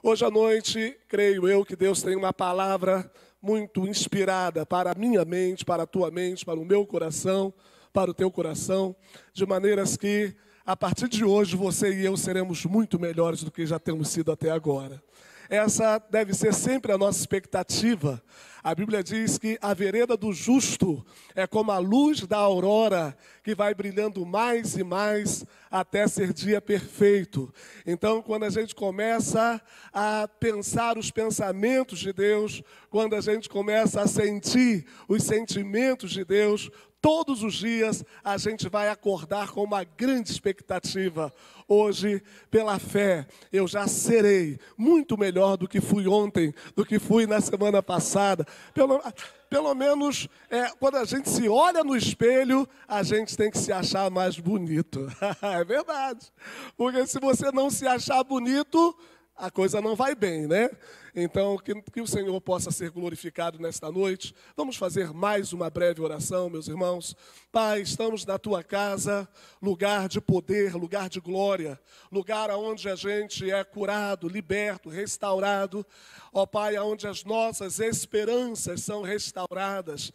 Hoje à noite, creio eu que Deus tem uma palavra muito inspirada para a minha mente, para a tua mente, para o meu coração, para o teu coração, de maneiras que, a partir de hoje, você e eu seremos muito melhores do que já temos sido até agora. Essa deve ser sempre a nossa expectativa. A Bíblia diz que a vereda do justo é como a luz da aurora, que vai brilhando mais e mais até ser dia perfeito. Então, quando a gente começa a pensar os pensamentos de Deus, quando a gente começa a sentir os sentimentos de Deus, todos os dias a gente vai acordar com uma grande expectativa. Hoje, pela fé, eu já serei muito melhor do que fui ontem, do que fui na semana passada. Pelo menos, quando a gente se olha no espelho, a gente tem que se achar mais bonito. É verdade. Porque se você não se achar bonito, a coisa não vai bem, né? Então, que o Senhor possa ser glorificado nesta noite. Vamos fazer mais uma breve oração, meus irmãos. Pai, estamos na tua casa, lugar de poder, lugar de glória, lugar onde a gente é curado, liberto, restaurado. Ó Pai, onde as nossas esperanças são restauradas,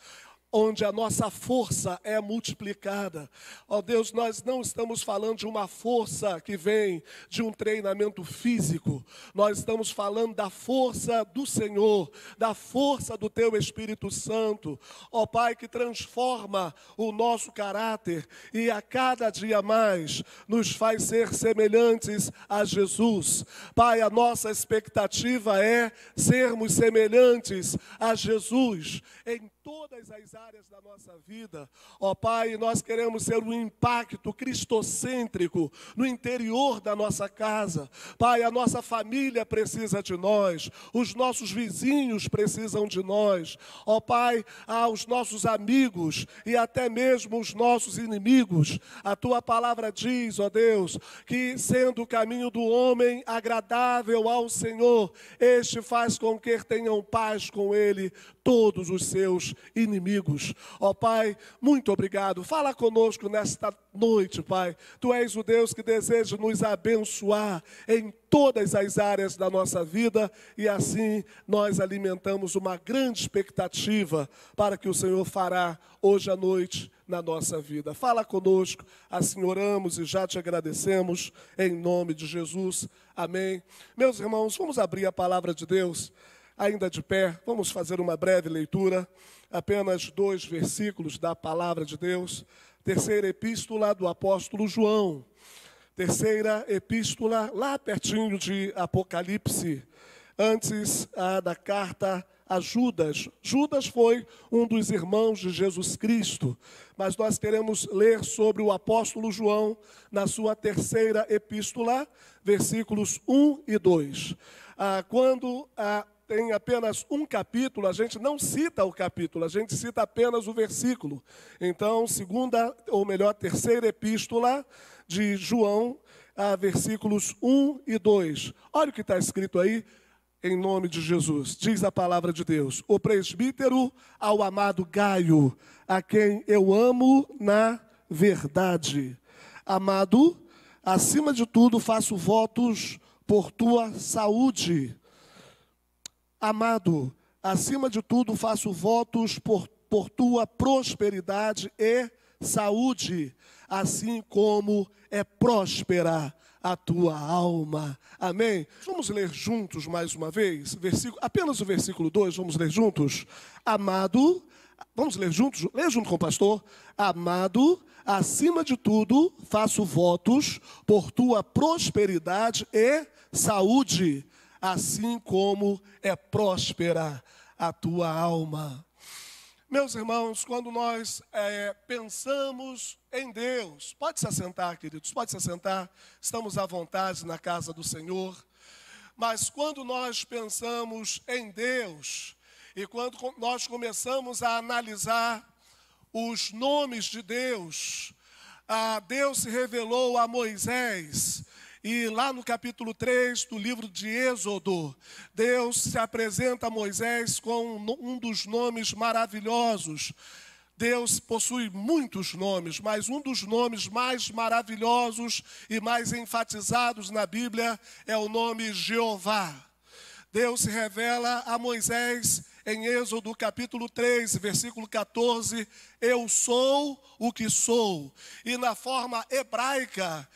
onde a nossa força é multiplicada. Ó Deus, nós não estamos falando de uma força que vem de um treinamento físico. Nós estamos falando da força do Senhor, da força do Teu Espírito Santo. Ó Pai, que transforma o nosso caráter e a cada dia mais nos faz ser semelhantes a Jesus. Pai, a nossa expectativa é sermos semelhantes a Jesus em todas as áreas da nossa vida. Ó Pai, nós queremos ser um impacto cristocêntrico no interior da nossa casa. Pai, a nossa família precisa de nós, os nossos vizinhos precisam de nós. Ó Pai, os nossos amigos e até mesmo os nossos inimigos. A Tua palavra diz, ó Deus, que sendo o caminho do homem agradável ao Senhor, este faz com que tenham paz com Ele todos os seus inimigos. Ó Pai, muito obrigado. Fala conosco nesta noite, Pai. Tu és o Deus que deseja nos abençoar em todas as áreas da nossa vida e assim nós alimentamos uma grande expectativa para que o Senhor fará hoje à noite na nossa vida. Fala conosco, assim oramos e já te agradecemos em nome de Jesus. Amém. Meus irmãos, vamos abrir a palavra de Deus. Ainda de pé, vamos fazer uma breve leitura, apenas 2 versículos da palavra de Deus. Terceira epístola do apóstolo João. Terceira epístola, lá pertinho de Apocalipse, antes da carta a Judas. Judas foi um dos irmãos de Jesus Cristo, mas nós queremos ler sobre o apóstolo João na sua terceira epístola, versículos 1 e 2. Quando tem apenas um capítulo, a gente não cita o capítulo, a gente cita apenas o versículo. Então, terceira epístola de João, versículos 1 e 2. Olha o que está escrito aí, em nome de Jesus. Diz a palavra de Deus: o presbítero ao amado Gaio, a quem eu amo na verdade. Amado, acima de tudo faço votos por tua saúde. Amado, acima de tudo faço votos por tua prosperidade e saúde, assim como é próspera a tua alma. Amém? Vamos ler juntos mais uma vez, apenas o versículo 2, vamos ler juntos. Amado, vamos ler juntos? Lê junto com o pastor. Amado, acima de tudo faço votos por tua prosperidade e saúde, assim como é próspera a tua alma. Meus irmãos, quando nós pensamos em Deus, pode se assentar, queridos, pode se assentar, estamos à vontade na casa do Senhor, mas quando nós pensamos em Deus, e quando nós começamos a analisar os nomes de Deus, Deus se revelou a Moisés. E lá no capítulo 3 do livro de Êxodo, Deus se apresenta a Moisés com um dos nomes maravilhosos. Deus possui muitos nomes, mas um dos nomes mais maravilhosos e mais enfatizados na Bíblia é o nome Jeová. Deus se revela a Moisés em Êxodo capítulo 3, versículo 14, eu sou o que sou. E na forma hebraica,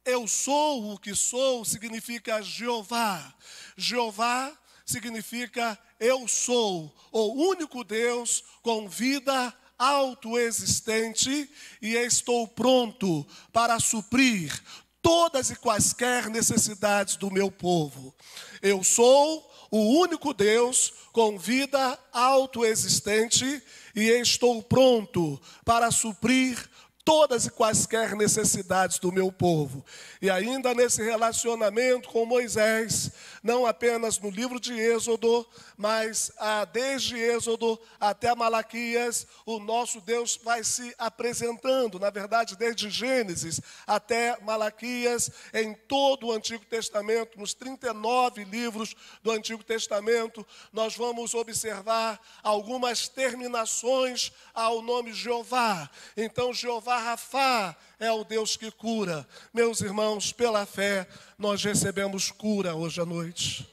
eu sou o que sou significa Jeová. Jeová significa eu sou, o único Deus com vida autoexistente, e estou pronto para suprir todas e quaisquer necessidades do meu povo. Eu sou o único Deus com vida autoexistente e estou pronto para suprir todas e quaisquer necessidades do meu povo. E ainda nesse relacionamento com Moisés, não apenas no livro de Êxodo, mas desde Êxodo até Malaquias, o nosso Deus vai se apresentando. Na verdade, desde Gênesis até Malaquias, em todo o Antigo Testamento, nos 39 livros do Antigo Testamento, nós vamos observar algumas terminações ao nome Jeová. Então, Jeová Rafá é o Deus que cura. Meus irmãos, pela fé, nós recebemos cura hoje à noite.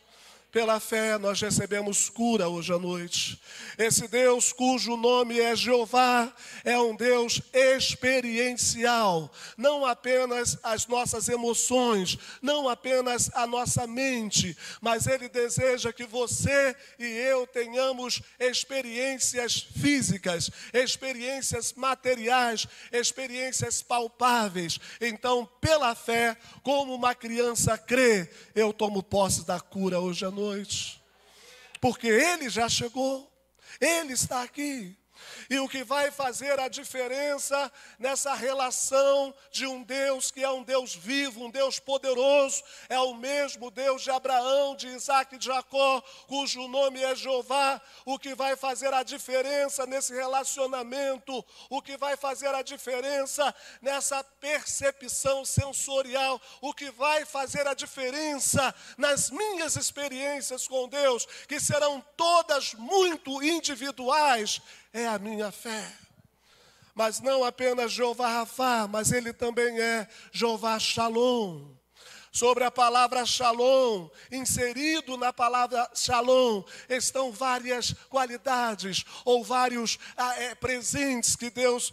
Pela fé, nós recebemos cura hoje à noite. Esse Deus, cujo nome é Jeová, é um Deus experiencial. Não apenas as nossas emoções, não apenas a nossa mente, mas Ele deseja que você e eu tenhamos experiências físicas, experiências materiais, experiências palpáveis. Então, pela fé, como uma criança crê, eu tomo posse da cura hoje à noite. Porque Ele já chegou, Ele está aqui. E o que vai fazer a diferença nessa relação de um Deus que é um Deus vivo, um Deus poderoso, é o mesmo Deus de Abraão, de Isaac e de Jacó, cujo nome é Jeová. O que vai fazer a diferença nesse relacionamento, o que vai fazer a diferença nessa percepção sensorial, o que vai fazer a diferença nas minhas experiências com Deus, que serão todas muito individuais, é a minha fé. Mas não apenas Jeová Rafá, mas Ele também é Jeová Shalom. Sobre a palavra Shalom, inserido na palavra Shalom, estão várias qualidades ou vários presentes que Deus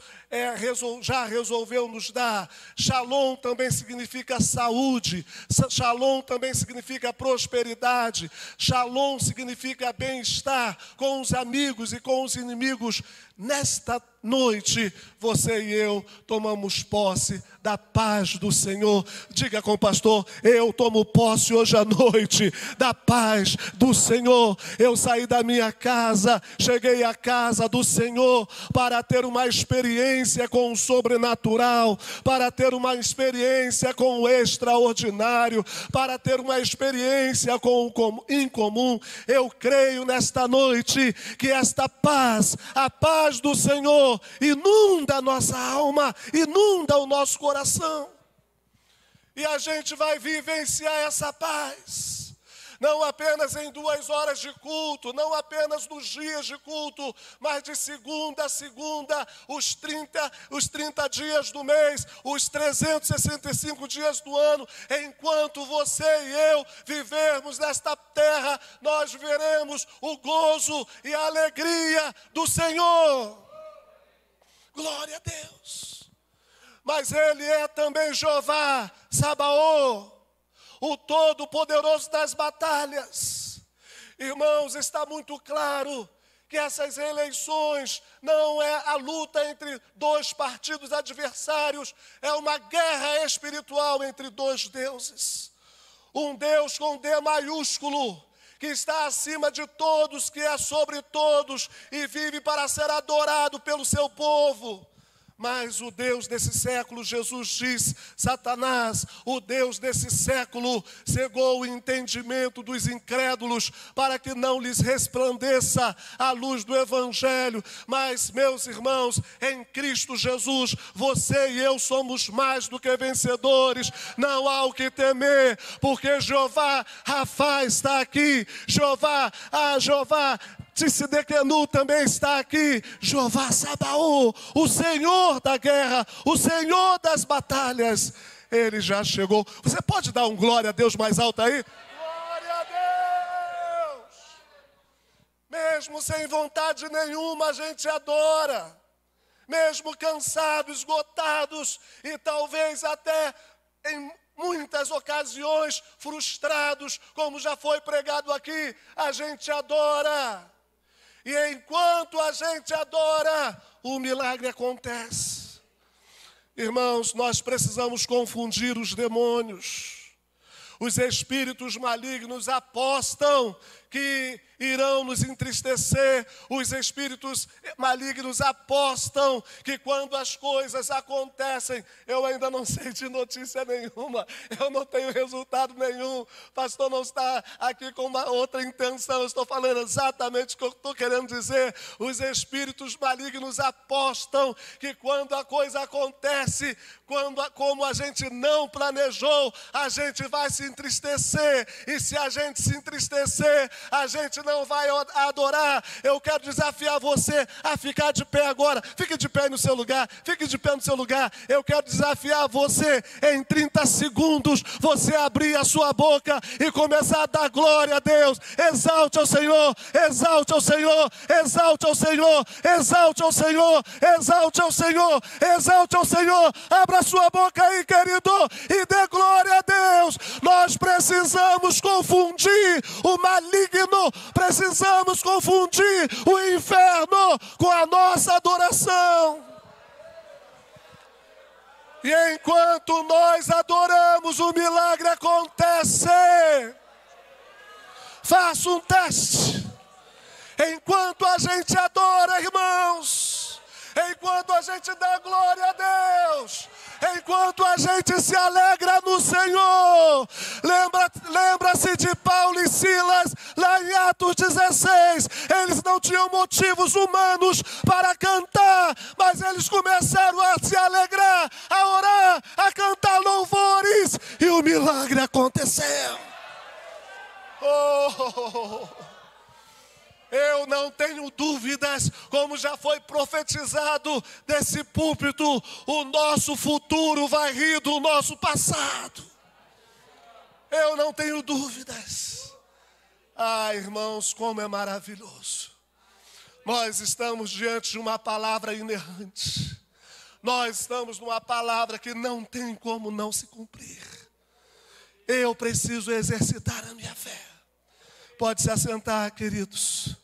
já resolveu nos dar. Shalom também significa saúde, Shalom também significa prosperidade, Shalom significa bem-estar com os amigos e com os inimigos. Nesta noite, você e eu tomamos posse da paz do Senhor. Diga com o pastor, eu tomo posse hoje à noite da paz do Senhor. Eu saí da minha casa, cheguei à casa do Senhor para ter uma experiência com o sobrenatural, para ter uma experiência com o extraordinário, para ter uma experiência com o incomum. Eu creio nesta noite que esta paz, a paz do Senhor, inunda a nossa alma, inunda o nosso coração. E a gente vai vivenciar essa paz, não apenas em 2 horas de culto, não apenas nos dias de culto, mas de segunda a segunda, os 30 dias do mês, os 365 dias do ano. Enquanto você e eu vivermos nesta terra, nós veremos o gozo e a alegria do Senhor. Glória a Deus. Mas Ele é também Jeová Sabaoth, o Todo-Poderoso das batalhas. Irmãos, está muito claro que essas eleições não é a luta entre 2 partidos adversários, é uma guerra espiritual entre 2 deuses. Um Deus com D maiúsculo, que está acima de todos, que é sobre todos e vive para ser adorado pelo seu povo. Mas o Deus desse século, Jesus diz, Satanás, o Deus desse século, cegou o entendimento dos incrédulos para que não lhes resplandeça a luz do Evangelho. Mas, meus irmãos, em Cristo Jesus, você e eu somos mais do que vencedores. Não há o que temer, porque Jeová Rafá está aqui. Jeová Tsidkenu também está aqui. Jeová Sabaoth, o Senhor da guerra, o Senhor das batalhas, Ele já chegou. Você pode dar um glória a Deus mais alto aí? Glória a mesmo sem vontade nenhuma, a gente adora. Mesmo cansados, esgotados e talvez até em muitas ocasiões frustrados, como já foi pregado aqui, a gente adora. E enquanto a gente adora, o milagre acontece. Irmãos, nós precisamos confundir os demônios. Os espíritos malignos apostam que irão nos entristecer. Os espíritos malignos apostam que quando as coisas acontecem, eu ainda não sei de notícia nenhuma, eu não tenho resultado nenhum, pastor não está aqui com uma outra intenção, eu estou falando exatamente o que eu estou querendo dizer. Os espíritos malignos apostam que quando a coisa acontece, como a gente não planejou, a gente vai se entristecer, e se a gente se entristecer, a gente não vai adorar. Eu quero desafiar você a ficar de pé agora. Fique de pé no seu lugar, fique de pé no seu lugar. Eu quero desafiar você, em 30 segundos, você abrir a sua boca e começar a dar glória a Deus. Exalte ao Senhor, exalte ao Senhor, exalte ao Senhor, exalte ao Senhor, exalte ao Senhor, exalte ao Senhor. Abra a sua boca aí, querido, e dê glória a Deus. Nós precisamos confundir o maligno, precisamos confundir o inferno com a nossa adoração. E enquanto nós adoramos, o milagre acontece. Faça um teste. Enquanto a gente adora, irmãos, enquanto a gente dá glória a Deus, enquanto a gente se alegra no Senhor. Lembra-se de Paulo e Silas, lá em Atos 16. Eles não tinham motivos humanos para cantar, mas eles começaram a se alegrar, a orar, a cantar louvores, e o milagre aconteceu. Eu não tenho dúvidas, como já foi profetizado desse púlpito, o nosso futuro vai rir do nosso passado. Eu não tenho dúvidas. Ah, irmãos, como é maravilhoso. Nós estamos diante de uma palavra inerrante. Nós estamos numa palavra que não tem como não se cumprir. Eu preciso exercitar a minha fé. Pode se assentar, queridos.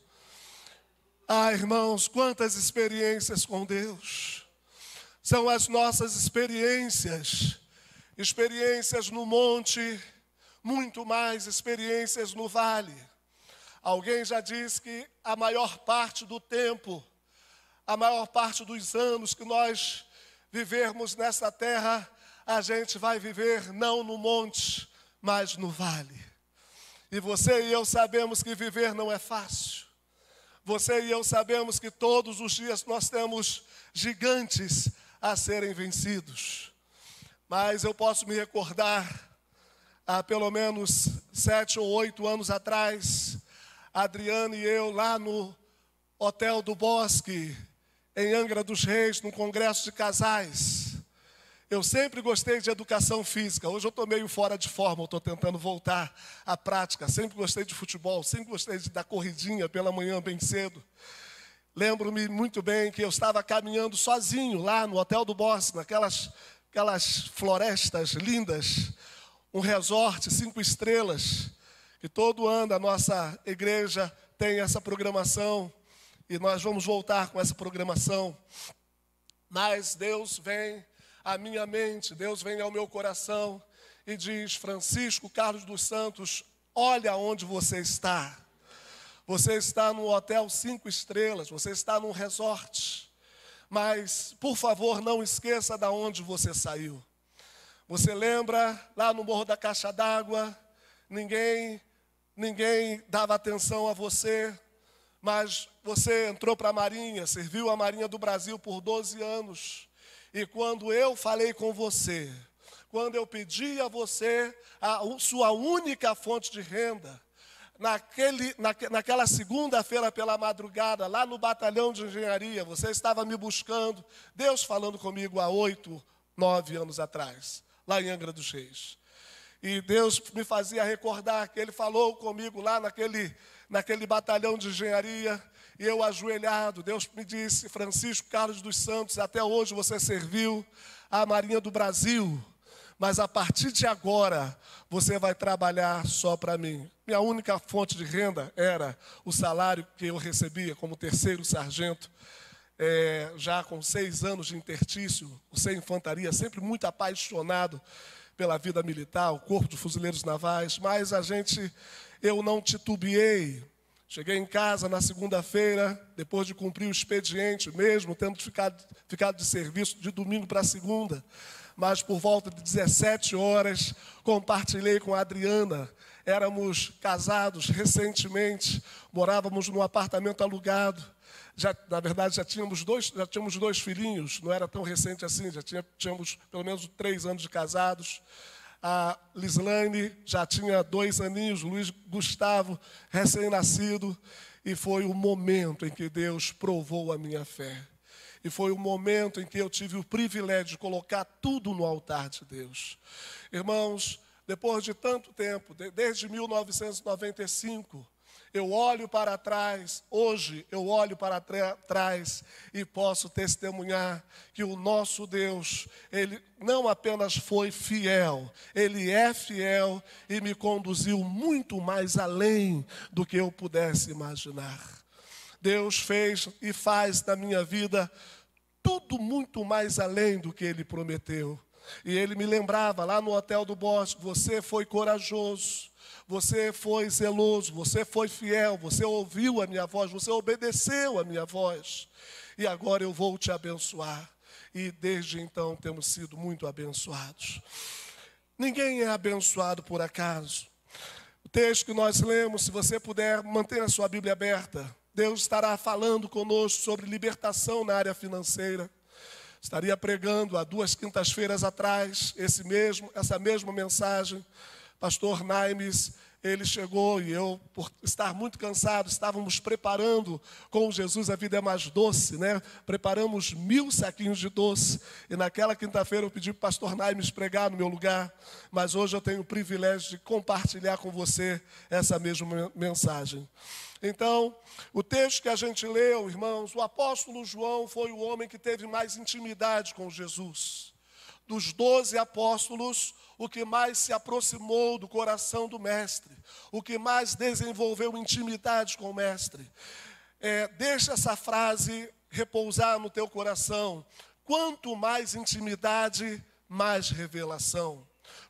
Ah, irmãos, quantas experiências com Deus. São as nossas experiências. Experiências no monte, muito mais experiências no vale. Alguém já disse que a maior parte do tempo, a maior parte dos anos que nós vivermos nessa terra, a gente vai viver não no monte, mas no vale. E você e eu sabemos que viver não é fácil. Você e eu sabemos que todos os dias nós temos gigantes a serem vencidos. Mas eu posso me recordar, há pelo menos 7 ou 8 anos atrás, Adriana e eu lá no Hotel do Bosque, em Angra dos Reis, num congresso de casais. Eu sempre gostei de educação física. Hoje eu estou meio fora de forma, eu estou tentando voltar à prática. Sempre gostei de futebol, sempre gostei de dar corridinha pela manhã bem cedo. Lembro-me muito bem que eu estava caminhando sozinho lá no Hotel do Bosque, naquelas florestas lindas, um resort 5 estrelas, que todo ano a nossa igreja tem essa programação, e nós vamos voltar com essa programação. Mas Deus vem à minha mente, Deus vem ao meu coração e diz: Francisco Carlos dos Santos, olha onde você está. Você está num hotel 5 estrelas, você está num resort. Mas, por favor, não esqueça de onde você saiu. Você lembra, lá no Morro da Caixa d'Água, ninguém dava atenção a você, mas você entrou para a Marinha, serviu a Marinha do Brasil por 12 anos. E quando eu falei com você, quando eu pedi a você a sua única fonte de renda, naquela segunda-feira pela madrugada, lá no batalhão de engenharia, você estava me buscando, Deus falando comigo há 8, 9 anos atrás, lá em Angra dos Reis. E Deus me fazia recordar que Ele falou comigo lá naquele batalhão de engenharia, e eu ajoelhado, Deus me disse: Francisco Carlos dos Santos, até hoje você serviu a Marinha do Brasil, mas a partir de agora você vai trabalhar só para mim. Minha única fonte de renda era o salário que eu recebia como terceiro sargento, já com 6 anos de interstício, sem infantaria, sempre muito apaixonado pela vida militar, o Corpo de Fuzileiros Navais, mas eu não titubeei. Cheguei em casa na segunda-feira, depois de cumprir o expediente, mesmo tendo ficado de serviço de domingo para segunda, mas por volta de 17 horas, compartilhei com a Adriana. Éramos casados recentemente, morávamos num apartamento alugado. Na verdade, já tínhamos dois filhinhos, não era tão recente assim, tínhamos pelo menos 3 anos de casados. A Lislane já tinha 2 aninhos, Luiz Gustavo, recém-nascido, e foi o momento em que Deus provou a minha fé. E foi o momento em que eu tive o privilégio de colocar tudo no altar de Deus. Irmãos, depois de tanto tempo, desde 1995, eu olho para trás, hoje eu olho para trás e posso testemunhar que o nosso Deus, Ele não apenas foi fiel, Ele é fiel e me conduziu muito mais além do que eu pudesse imaginar. Deus fez e faz na minha vida tudo muito mais além do que Ele prometeu. E Ele me lembrava lá no Hotel do Bosque: você foi corajoso, você foi zeloso, você foi fiel, você ouviu a minha voz, você obedeceu a minha voz. E agora eu vou te abençoar. E desde então temos sido muito abençoados. Ninguém é abençoado por acaso. O texto que nós lemos, se você puder manter a sua Bíblia aberta, Deus estará falando conosco sobre libertação na área financeira. Estaria pregando há 2 quintas-feiras atrás essa mesma mensagem. Pastor Naimes, ele chegou e eu, por estar muito cansado, estávamos preparando com Jesus a Vida é Mais Doce, né? Preparamos 1000 saquinhos de doce. E naquela quinta-feira eu pedi para o pastor Naimes pregar no meu lugar. Mas hoje eu tenho o privilégio de compartilhar com você essa mesma mensagem. Então, o texto que a gente leu, irmãos, o apóstolo João foi o homem que teve mais intimidade com Jesus. Dos 12 apóstolos, o que mais se aproximou do coração do mestre, o que mais desenvolveu intimidade com o mestre. Deixa essa frase repousar no teu coração: quanto mais intimidade, mais revelação.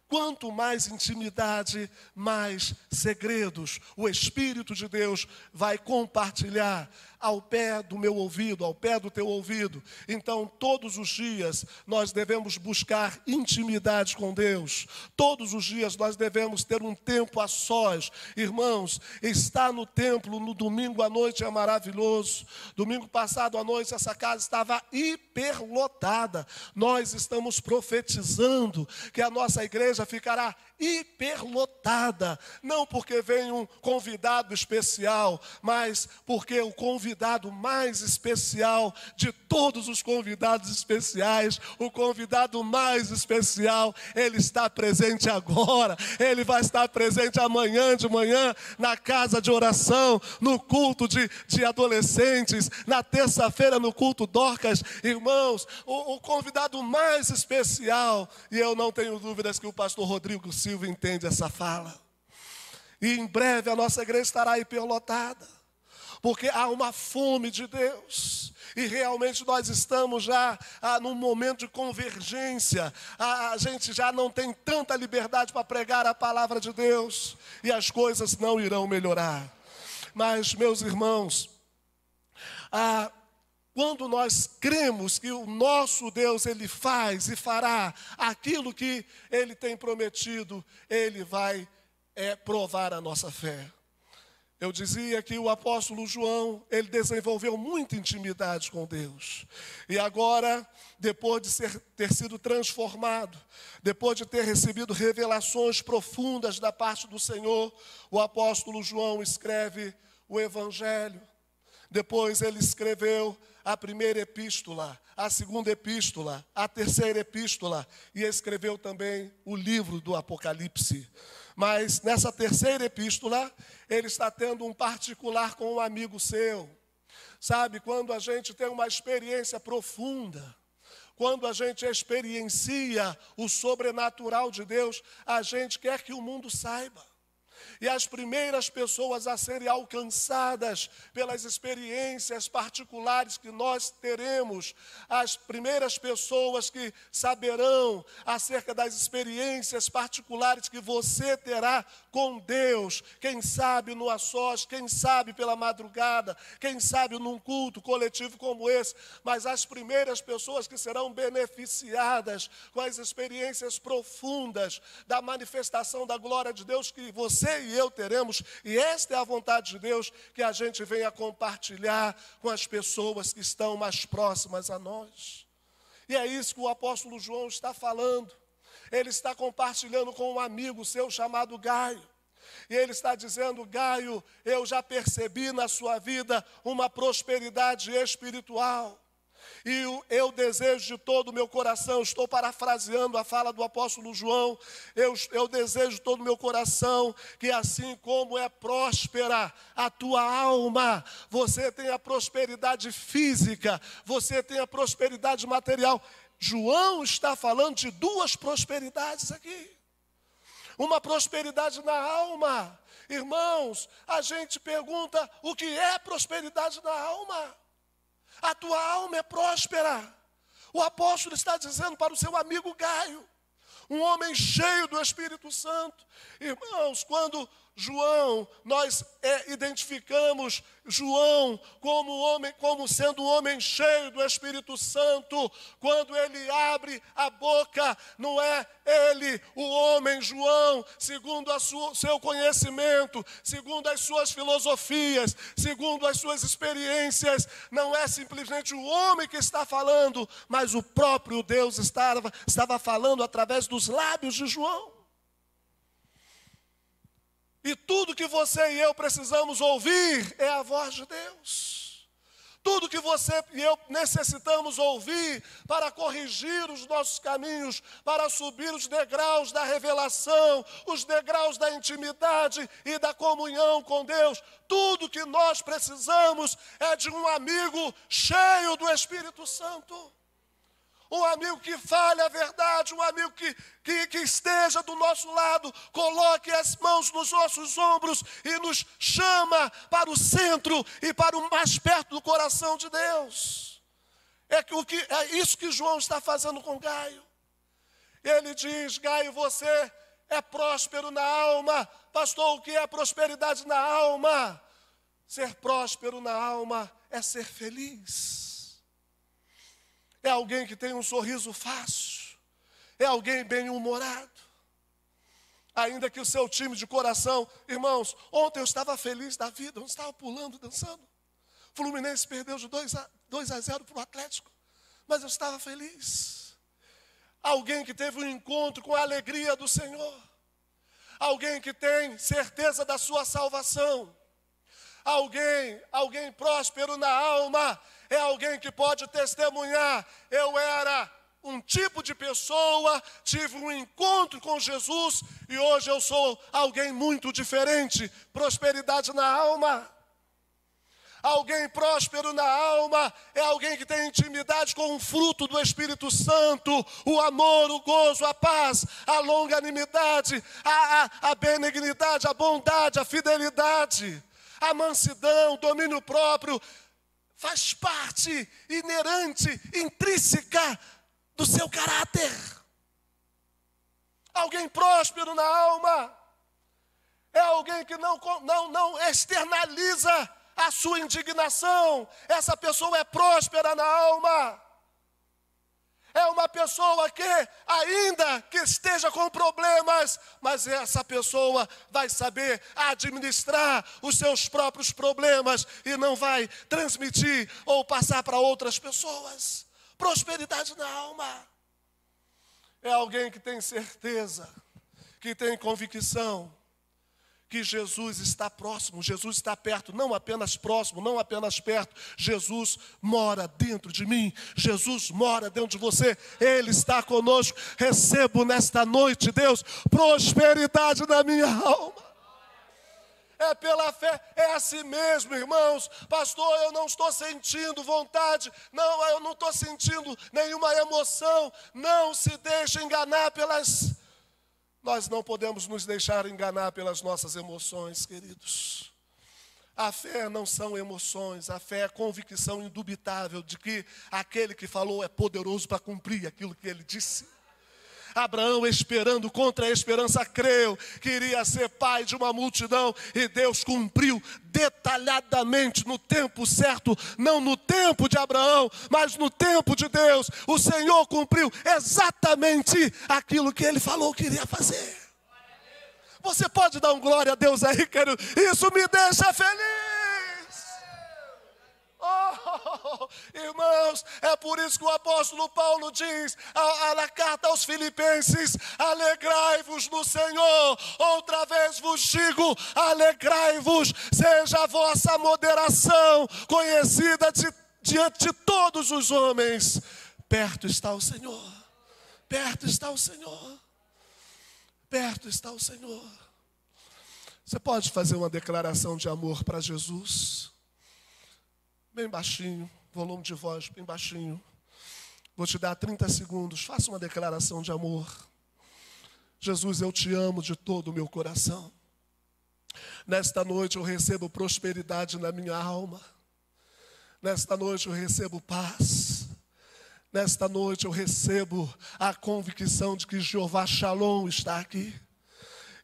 Quanto mais intimidade, mais segredos o Espírito de Deus vai compartilhar ao pé do meu ouvido, ao pé do teu ouvido. Então, todos os dias, nós devemos buscar intimidade com Deus. Todos os dias, nós devemos ter um tempo a sós. Irmãos, estar no templo no domingo à noite é maravilhoso. Domingo passado à noite, essa casa estava hiperlotada. Nós estamos profetizando que a nossa igreja ficará hiperlotada. Não porque vem um convidado especial, mas porque o convidado mais especial de todos os convidados especiais, o convidado mais especial, ele está presente agora, ele vai estar presente amanhã de manhã, na casa de oração, no culto de adolescentes, na terça-feira no culto Dorcas. Irmãos, o convidado mais especial, e eu não tenho dúvidas que o pastor Rodrigo Silva entende essa fala. E em breve a nossa igreja estará hiperlotada, porque há uma fome de Deus. E realmente nós estamos já num momento de convergência. A gente já não tem tanta liberdade para pregar a palavra de Deus. E as coisas não irão melhorar. Mas, meus irmãos, quando nós cremos que o nosso Deus, Ele faz e fará aquilo que Ele tem prometido, Ele vai provar a nossa fé. Eu dizia que o apóstolo João, ele desenvolveu muita intimidade com Deus. E agora, depois de ter sido transformado, depois de ter recebido revelações profundas da parte do Senhor, o apóstolo João escreve o Evangelho. Depois ele escreveu a primeira epístola, a segunda epístola, a terceira epístola, e escreveu também o livro do Apocalipse. Mas nessa terceira epístola, ele está tendo um particular com um amigo seu. Sabe, quando a gente tem uma experiência profunda, quando a gente experiencia o sobrenatural de Deus, a gente quer que o mundo saiba. E as primeiras pessoas a serem alcançadas pelas experiências particulares que nós teremos, as primeiras pessoas que saberão acerca das experiências particulares que você terá com Deus, quem sabe no a sós, quem sabe pela madrugada, quem sabe num culto coletivo como esse, mas as primeiras pessoas que serão beneficiadas com as experiências profundas da manifestação da glória de Deus que você e eu teremos, e esta é a vontade de Deus, que a gente venha compartilhar com as pessoas que estão mais próximas a nós. E é isso que o apóstolo João está falando. Ele está compartilhando com um amigo seu chamado Gaio. E ele está dizendo: Gaio, eu já percebi na sua vida uma prosperidade espiritual. E eu desejo de todo o meu coração, estou parafraseando a fala do apóstolo João, eu desejo de todo o meu coração que assim como é próspera a tua alma, você tenha prosperidade física, você tenha prosperidade material. João está falando de duas prosperidades aqui. Uma prosperidade na alma. Irmãos, a gente pergunta o que é prosperidade na alma. A tua alma é próspera. O apóstolo está dizendo para o seu amigo Gaio, um homem cheio do Espírito Santo. Irmãos, quando nós identificamos João como sendo um homem cheio do Espírito Santo, quando ele abre a boca, não é ele, o homem João, segundo seu conhecimento, segundo as suas filosofias, segundo as suas experiências, não é simplesmente o homem que está falando, mas o próprio Deus estava falando através dos lábios de João. E tudo que você e eu precisamos ouvir é a voz de Deus. Tudo que você e eu necessitamos ouvir para corrigir os nossos caminhos, para subir os degraus da revelação, os degraus da intimidade e da comunhão com Deus. Tudo que nós precisamos é de um amigo cheio do Espírito Santo. Um amigo que fale a verdade, um amigo que esteja do nosso lado, coloque as mãos nos nossos ombros e nos chama para o centro e para o mais perto do coração de Deus. É isso que João está fazendo com Gaio. Ele diz: Gaio, você é próspero na alma. Pastor, o que é prosperidade na alma? Ser próspero na alma é ser feliz. É alguém que tem um sorriso fácil. É alguém bem-humorado. Ainda que o seu time de coração... Irmãos, ontem eu estava feliz da vida. Eu estava pulando, dançando. O Fluminense perdeu de 2-0 para o Atlético. Mas eu estava feliz. Alguém que teve um encontro com a alegria do Senhor. Alguém que tem certeza da sua salvação. Alguém próspero na alma. É alguém que pode testemunhar: eu era um tipo de pessoa, tive um encontro com Jesus e hoje eu sou alguém muito diferente. Prosperidade na alma. Alguém próspero na alma é alguém que tem intimidade com o fruto do Espírito Santo, o amor, o gozo, a paz, a longanimidade, a benignidade, a bondade, a fidelidade, a mansidão, o domínio próprio. Faz parte inerente, intrínseca do seu caráter. Alguém próspero na alma é alguém que não externaliza a sua indignação. Essa pessoa é próspera na alma. É uma pessoa que, ainda que esteja com problemas, mas essa pessoa vai saber administrar os seus próprios problemas e não vai transmitir ou passar para outras pessoas. Prosperidade na alma. É alguém que tem certeza, que tem convicção, que Jesus está próximo, Jesus está perto, não apenas próximo, não apenas perto. Jesus mora dentro de mim, Jesus mora dentro de você, Ele está conosco. Recebo nesta noite, Deus, prosperidade na minha alma. É pela fé, é assim mesmo, irmãos. Pastor, eu não estou sentindo vontade, não, eu não estou sentindo nenhuma emoção. Não se deixe enganar pelas... Nós não podemos nos deixar enganar pelas nossas emoções, queridos. A fé não são emoções, a fé é a convicção indubitável de que aquele que falou é poderoso para cumprir aquilo que ele disse. Abraão, esperando contra a esperança, creu que iria ser pai de uma multidão, e Deus cumpriu detalhadamente no tempo certo, não no tempo de Abraão, mas no tempo de Deus. O Senhor cumpriu exatamente aquilo que Ele falou que iria fazer. Você pode dar um glória a Deus aí, querido? Isso me deixa feliz. Oh, irmãos, é por isso que o apóstolo Paulo diz na carta aos Filipenses: alegrai-vos no Senhor. Outra vez vos digo, alegrai-vos. Seja a vossa moderação conhecida diante de todos os homens. Perto está o Senhor, perto está o Senhor, perto está o Senhor. Você pode fazer uma declaração de amor para Jesus? Bem baixinho, volume de voz bem baixinho. Vou te dar 30 segundos, faça uma declaração de amor. Jesus, eu te amo de todo o meu coração. Nesta noite eu recebo prosperidade na minha alma. Nesta noite eu recebo paz. Nesta noite eu recebo a convicção de que Jeová Shalom está aqui.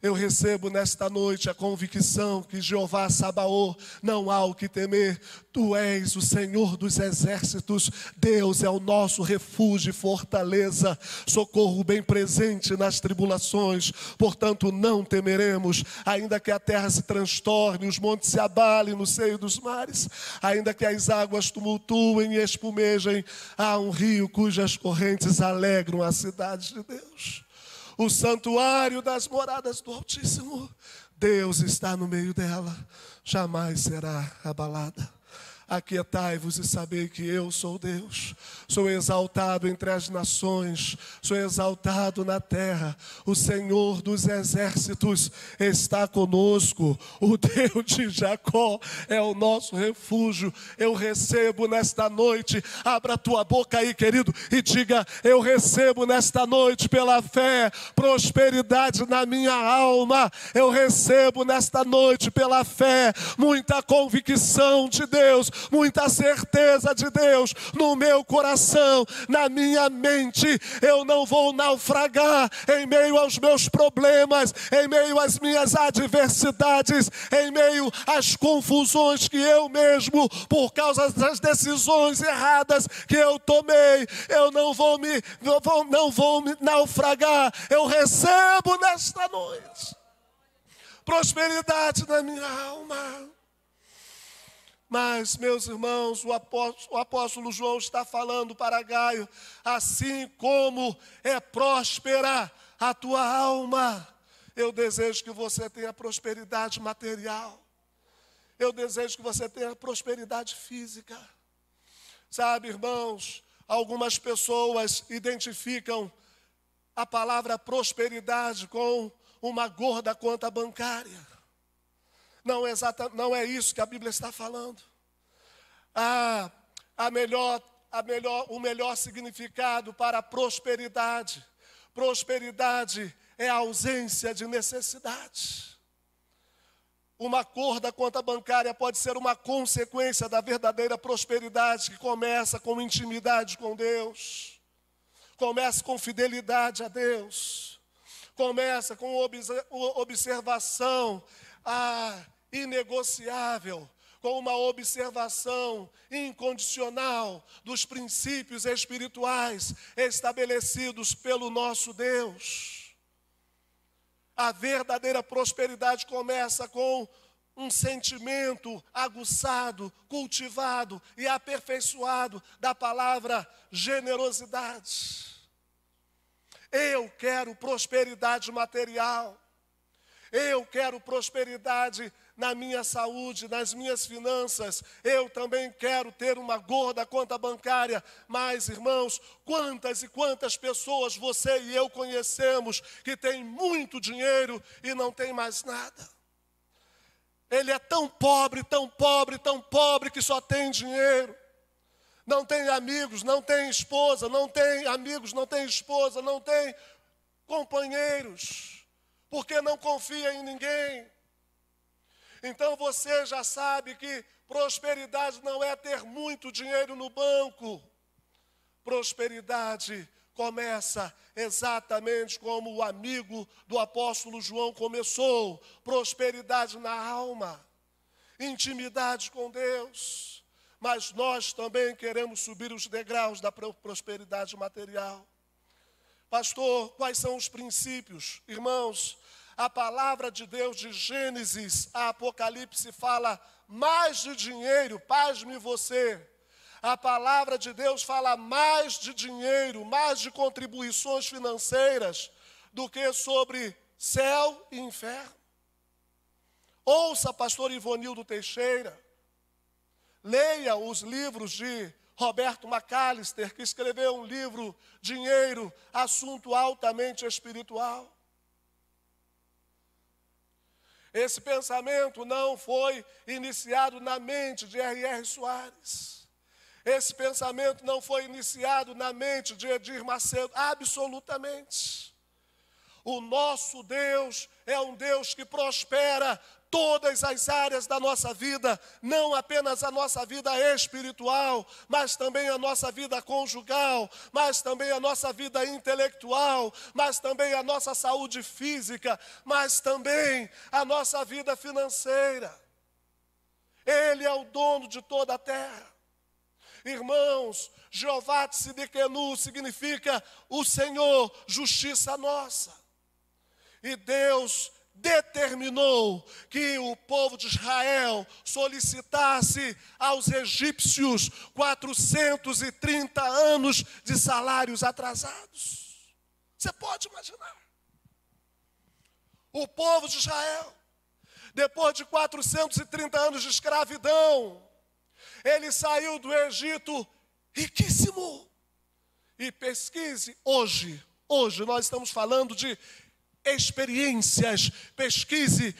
Eu recebo nesta noite a convicção que Jeová Sabaoth, não há o que temer. Tu és o Senhor dos exércitos, Deus é o nosso refúgio e fortaleza, socorro bem presente nas tribulações. Portanto não temeremos, ainda que a terra se transtorne, os montes se abalem no seio dos mares, ainda que as águas tumultuem e espumejem, há um rio cujas correntes alegram a cidade de Deus. O santuário das moradas do Altíssimo, Deus está no meio dela, jamais será abalada. Aquietai-vos e sabei que eu sou Deus. Sou exaltado entre as nações, sou exaltado na terra. O Senhor dos exércitos está conosco. O Deus de Jacó é o nosso refúgio. Eu recebo nesta noite, abra a tua boca aí, querido, e diga: eu recebo nesta noite pela fé prosperidade na minha alma. Eu recebo nesta noite pela fé muita convicção de Deus, muita certeza de Deus no meu coração, na minha mente. Eu não vou naufragar em meio aos meus problemas, em meio às minhas adversidades, em meio às confusões que eu mesmo, por causa das decisões erradas que eu tomei, eu não vou me naufragar. Eu recebo nesta noite prosperidade na minha alma. Mas, meus irmãos, o apóstolo João está falando para Gaio: assim como é próspera a tua alma, eu desejo que você tenha prosperidade material. Eu desejo que você tenha prosperidade física. Sabe, irmãos, algumas pessoas identificam a palavra prosperidade com uma gorda conta bancária. Não é isso que a Bíblia está falando. O melhor significado para prosperidade. Prosperidade é a ausência de necessidade. Uma gorda conta bancária pode ser uma consequência da verdadeira prosperidade, que começa com intimidade com Deus, começa com fidelidade a Deus, começa com observação inegociável, com uma observação incondicional dos princípios espirituais estabelecidos pelo nosso Deus. A verdadeira prosperidade começa com um sentimento aguçado, cultivado e aperfeiçoado da palavra generosidade. Eu quero prosperidade material. Eu quero prosperidade na minha saúde, nas minhas finanças. Eu também quero ter uma gorda conta bancária. Mas, irmãos, quantas e quantas pessoas você e eu conhecemos que têm muito dinheiro e não tem mais nada? Ele é tão pobre, tão pobre, tão pobre que só tem dinheiro. Não tem amigos, não tem esposa, não tem amigos, não tem esposa, não tem companheiros. Porque não confia em ninguém. Então você já sabe que prosperidade não é ter muito dinheiro no banco. Prosperidade começa exatamente como o amigo do apóstolo João começou. Prosperidade na alma, intimidade com Deus. Mas nós também queremos subir os degraus da prosperidade material. Pastor, quais são os princípios? Irmãos, a palavra de Deus de Gênesis a Apocalipse fala mais de dinheiro, pasme você. A palavra de Deus fala mais de dinheiro, mais de contribuições financeiras do que sobre céu e inferno. Ouça pastor Ivonildo Teixeira. Leia os livros de Roberto McAllister, que escreveu um livro, Dinheiro, Assunto Altamente Espiritual. Esse pensamento não foi iniciado na mente de R.R. Soares. Esse pensamento não foi iniciado na mente de Edir Macedo, absolutamente. O nosso Deus é um Deus que prospera todas as áreas da nossa vida, não apenas a nossa vida espiritual, mas também a nossa vida conjugal, mas também a nossa vida intelectual, mas também a nossa saúde física, mas também a nossa vida financeira. Ele é o dono de toda a terra. Irmãos, Jeová Tsidkenu significa o Senhor, justiça nossa. E Deus determinou que o povo de Israel solicitasse aos egípcios 430 anos de salários atrasados. Você pode imaginar. O povo de Israel, depois de 430 anos de escravidão, ele saiu do Egito riquíssimo. E pesquise hoje nós estamos falando de experiências, pesquise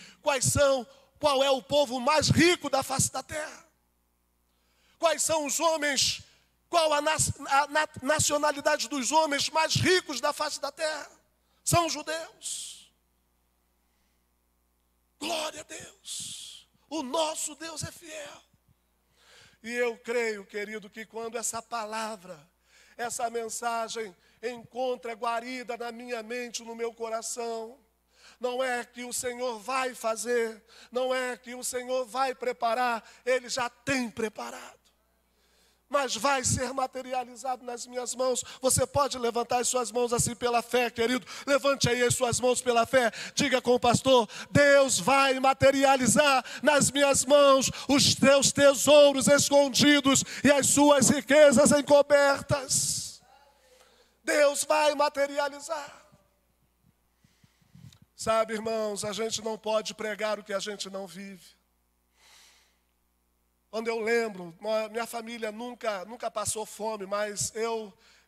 qual é o povo mais rico da face da terra. Quais são os homens, qual a nacionalidade dos homens mais ricos da face da terra? São os judeus. Glória a Deus. O nosso Deus é fiel. E eu creio, querido, que quando essa palavra, essa mensagem encontra guarida na minha mente, no meu coração, não é que o Senhor vai fazer, não é que o Senhor vai preparar, Ele já tem preparado. Mas vai ser materializado nas minhas mãos. Você pode levantar as suas mãos assim pela fé, querido. Levante aí as suas mãos pela fé. Diga com o pastor: Deus vai materializar nas minhas mãos os teus tesouros escondidos e as suas riquezas encobertas. Deus vai materializar. Sabe, irmãos, a gente não pode pregar o que a gente não vive. Quando eu lembro, minha família nunca passou fome, mas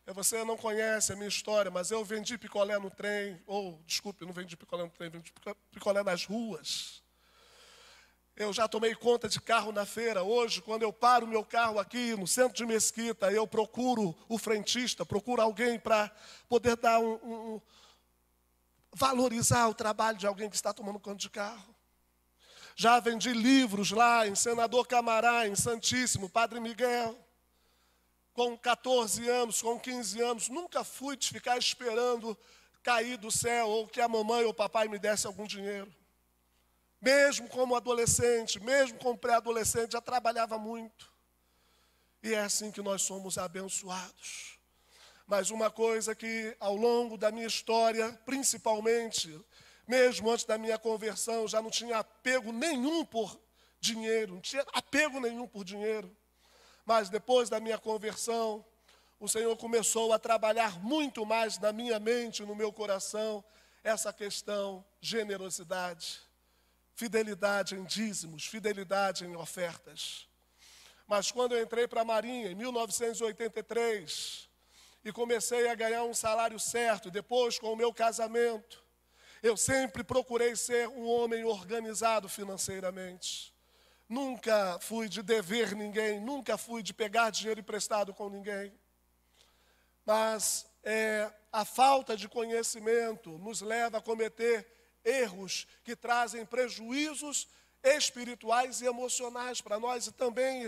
você não conhece a minha história, mas eu vendi picolé no trem, não vendi picolé no trem, vendi picolé nas ruas. Eu já tomei conta de carro na feira. Hoje, quando eu paro o meu carro aqui no centro de Mesquita, eu procuro o frentista, procuro alguém para poder dar valorizar o trabalho de alguém que está tomando conta de carro. Já vendi livros lá em Senador Camará, em Santíssimo, Padre Miguel. Com 14 anos, com 15 anos, nunca fui de ficar esperando cair do céu ou que a mamãe ou o papai me desse algum dinheiro. Mesmo como adolescente, mesmo como pré-adolescente, já trabalhava muito. E é assim que nós somos abençoados. Mas uma coisa que ao longo da minha história, principalmente, mesmo antes da minha conversão, eu já não tinha apego nenhum por dinheiro, não tinha apego nenhum por dinheiro. Mas depois da minha conversão, o Senhor começou a trabalhar muito mais na minha mente, no meu coração, essa questão generosidade, fidelidade em dízimos, fidelidade em ofertas. Mas quando eu entrei para a Marinha, em 1983, e comecei a ganhar um salário certo, e depois com o meu casamento, eu sempre procurei ser um homem organizado financeiramente. Nunca fui de dever ninguém, nunca fui de pegar dinheiro emprestado com ninguém. Mas a falta de conhecimento nos leva a cometer erros que trazem prejuízos espirituais e emocionais para nós, e também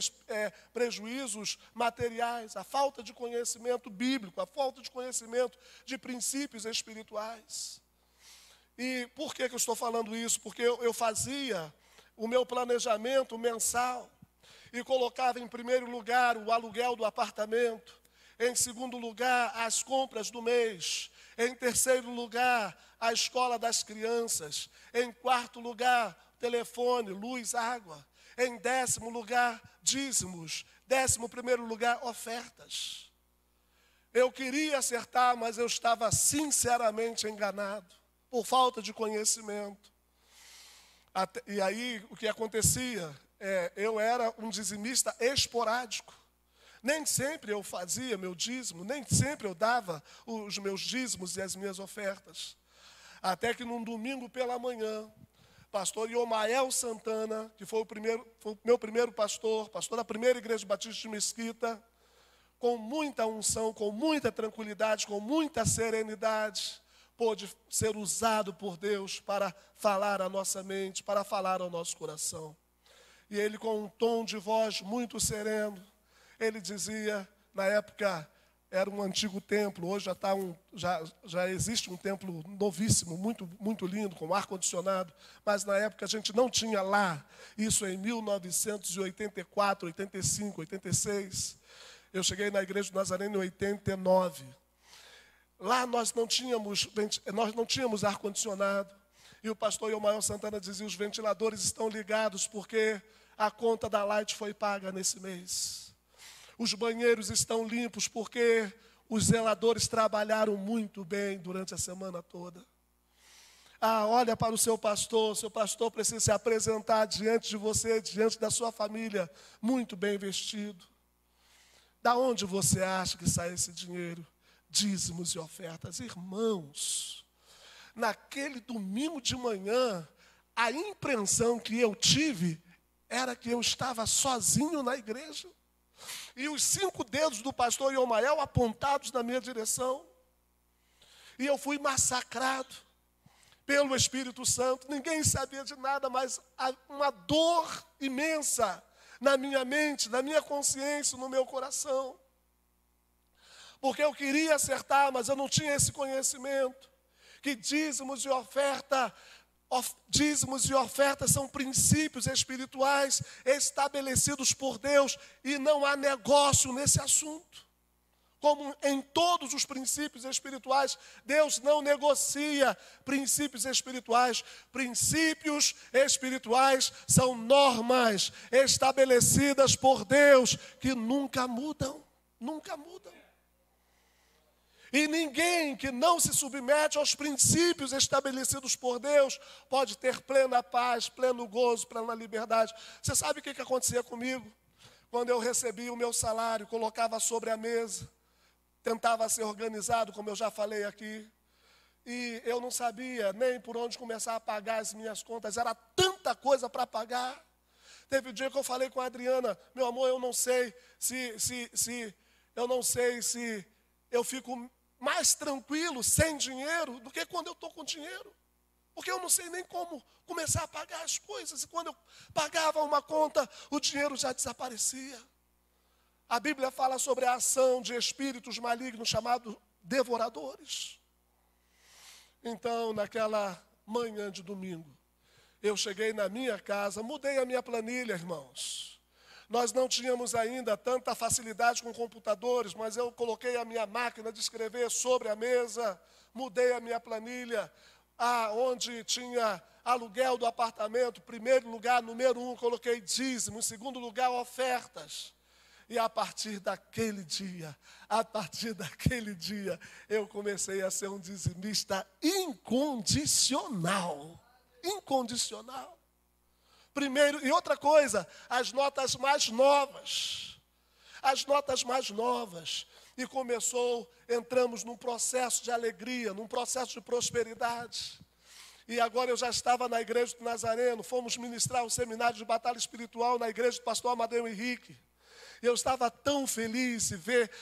prejuízos materiais. A falta de conhecimento bíblico, a falta de conhecimento de princípios espirituais. E por que eu estou falando isso? Porque eu fazia o meu planejamento mensal e colocava em primeiro lugar o aluguel do apartamento, em segundo lugar as compras do mês, em terceiro lugar a escola das crianças, em quarto lugar telefone, luz, água, em 10º lugar dízimos, 11º lugar ofertas. Eu queria acertar, mas eu estava sinceramente enganado, por falta de conhecimento. E aí o que acontecia? Eu era um dizimista esporádico. Nem sempre eu fazia meu dízimo, nem sempre eu dava os meus dízimos e as minhas ofertas. Até que num domingo pela manhã, pastor Iomael Santana, que foi o meu primeiro pastor da primeira igreja batista de Mesquita, com muita unção, com muita tranquilidade, com muita serenidade, pôde ser usado por Deus para falar à nossa mente, para falar ao nosso coração. E ele, com um tom de voz muito sereno, ele dizia, na época era um antigo templo, hoje já existe um templo novíssimo, muito, muito lindo, com ar-condicionado, mas na época a gente não tinha lá, isso em 1984, 85, 86. Eu cheguei na igreja do Nazareno em 89. Lá nós não tínhamos ar-condicionado, e o pastor Iomael Santana dizia, os ventiladores estão ligados porque a conta da Light foi paga nesse mês. Os banheiros estão limpos porque os zeladores trabalharam muito bem durante a semana toda. Olha para o seu pastor precisa se apresentar diante de você, diante da sua família, muito bem vestido. Da onde você acha que sai esse dinheiro? Dízimos e ofertas. Irmãos, naquele domingo de manhã, a impressão que eu tive era que eu estava sozinho na igreja. E os 5 dedos do pastor Iomael apontados na minha direção. E eu fui massacrado pelo Espírito Santo. Ninguém sabia de nada, mas uma dor imensa na minha mente, na minha consciência, no meu coração. Porque eu queria acertar, mas eu não tinha esse conhecimento. Que dízimos e ofertas são princípios espirituais estabelecidos por Deus e não há negócio nesse assunto. Como em todos os princípios espirituais, Deus não negocia princípios espirituais. Princípios espirituais são normas estabelecidas por Deus que nunca mudam, nunca mudam. E ninguém que não se submete aos princípios estabelecidos por Deus pode ter plena paz, pleno gozo, plena liberdade. Você sabe o que acontecia comigo? Quando eu recebia o meu salário, colocava sobre a mesa, tentava ser organizado, como eu já falei aqui, e eu não sabia nem por onde começar a pagar as minhas contas, era tanta coisa para pagar. Teve um dia que eu falei com a Adriana, meu amor, eu não sei se eu fico mais tranquilo sem dinheiro do que quando eu estou com dinheiro. Porque eu não sei nem como começar a pagar as coisas. E quando eu pagava uma conta, o dinheiro já desaparecia. A Bíblia fala sobre a ação de espíritos malignos chamados devoradores. Então, naquela manhã de domingo, eu cheguei na minha casa, mudei a minha planilha, irmãos. Nós não tínhamos ainda tanta facilidade com computadores, mas eu coloquei a minha máquina de escrever sobre a mesa, mudei a minha planilha, onde tinha aluguel do apartamento, primeiro lugar, número 1, coloquei dízimo, em segundo lugar, ofertas. E a partir daquele dia, eu comecei a ser um dizimista incondicional. Incondicional. Primeiro, e outra coisa, as notas mais novas. E entramos num processo de alegria, num processo de prosperidade. E agora eu já estava na igreja do Nazareno, fomos ministrar o seminário de batalha espiritual na igreja do pastor Amadeu Henrique. Eu estava tão feliz